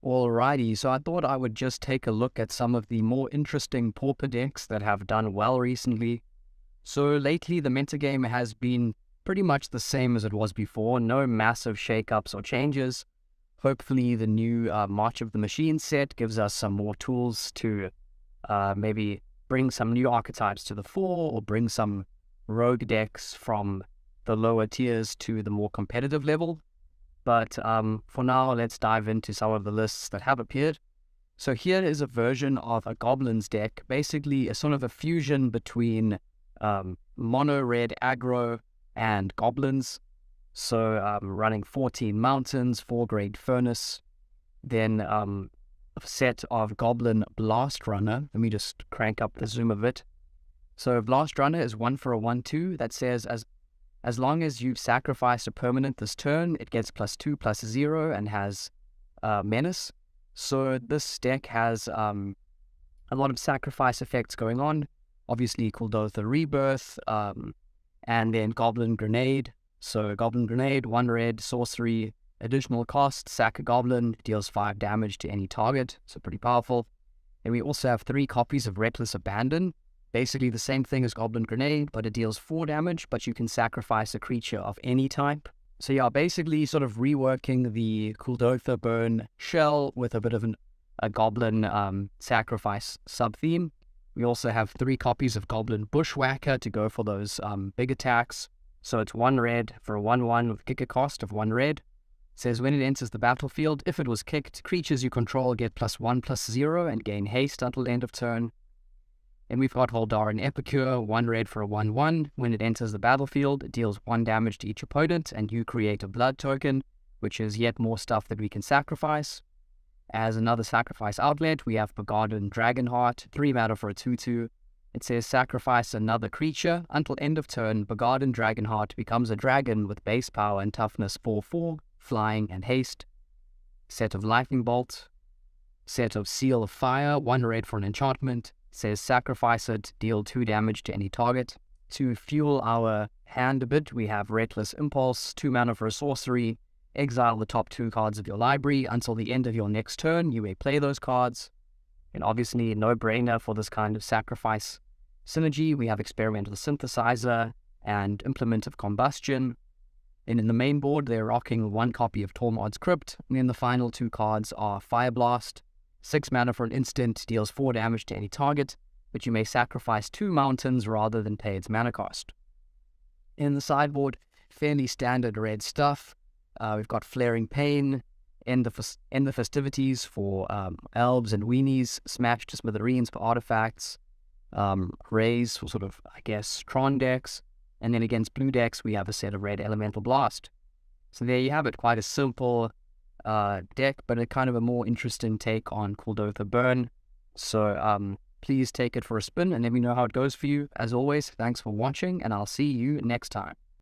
Alrighty, so I thought I would just take a look at some of the more interesting Pauper decks that have done well recently. So lately, the metagame has been pretty much the same as it was before, no massive shakeups or changes. Hopefully, the new March of the Machine set gives us some more tools to maybe bring some new archetypes to the fore or bring some rogue decks from the lower tiers to the more competitive level. But for now, let's dive into some of the lists that have appeared. So here is a version of a Goblins deck, basically a sort of a fusion between mono red aggro and Goblins. So running 14 Mountains, 4 Great Furnace, then a set of Goblin Blast Runner. Let me just crank up the zoom a bit. So Blast Runner is 1 for a 1/2 that says as long as you've sacrificed a permanent this turn, it gets +2/+0 and has Menace. So this deck has a lot of sacrifice effects going on. Obviously, Kuldotha Rebirth, and then Goblin Grenade. So Goblin Grenade, 1 red, sorcery, additional cost, sack a Goblin, deals 5 damage to any target. So pretty powerful. And we also have 3 copies of Reckless Abandon. Basically the same thing as Goblin Grenade, but it deals 4 damage, but you can sacrifice a creature of any type. So yeah, basically sort of reworking the Kuldotha Burn shell with a bit of a Goblin sacrifice sub-theme. We also have 3 copies of Goblin Bushwhacker to go for those big attacks. So it's 1 red for a 1/1 with kicker cost of 1 red. It says when it enters the battlefield, if it was kicked, creatures you control get +1/+0 and gain haste until end of turn. And we've got Holdaran Epicure, 1 red for a 1/1. When it enters the battlefield, it deals 1 damage to each opponent, and you create a blood token, which is yet more stuff that we can sacrifice. As another sacrifice outlet, we have Begarden Dragonheart, 3 mana for a 2/2. It says sacrifice another creature. Until end of turn, Begarden Dragonheart becomes a dragon with base power and toughness 4/4, flying and haste. Set of Lightning Bolt. Set of Seal of Fire, 1 red for an enchantment. Says sacrifice it, deal 2 damage to any target. To fuel our hand a bit, we have Reckless Impulse, 2 mana for a sorcery. Exile the top 2 cards of your library. Until the end of your next turn, you may play those cards. And obviously, no-brainer for this kind of sacrifice synergy. We have Experimental Synthesizer and Implement of Combustion. And in the main board, they're rocking 1 copy of Tormod's Crypt. And then the final 2 cards are Fire Blast, 6 mana for an instant, deals 4 damage to any target, but you may sacrifice 2 mountains rather than pay its mana cost. In the sideboard, fairly standard red stuff. We've got Flaring Pain, End the Festivities for elves and weenies, Smash to Smithereens for artifacts, Raise for sort of, I guess, Tron decks, and then against blue decks, we have a set of red Elemental Blast. So there you have it, quite a simple deck, but a kind of a more interesting take on Kuldotha Burn. So please take it for a spin and let me know how it goes for you. As always, thanks for watching, and I'll see you next time.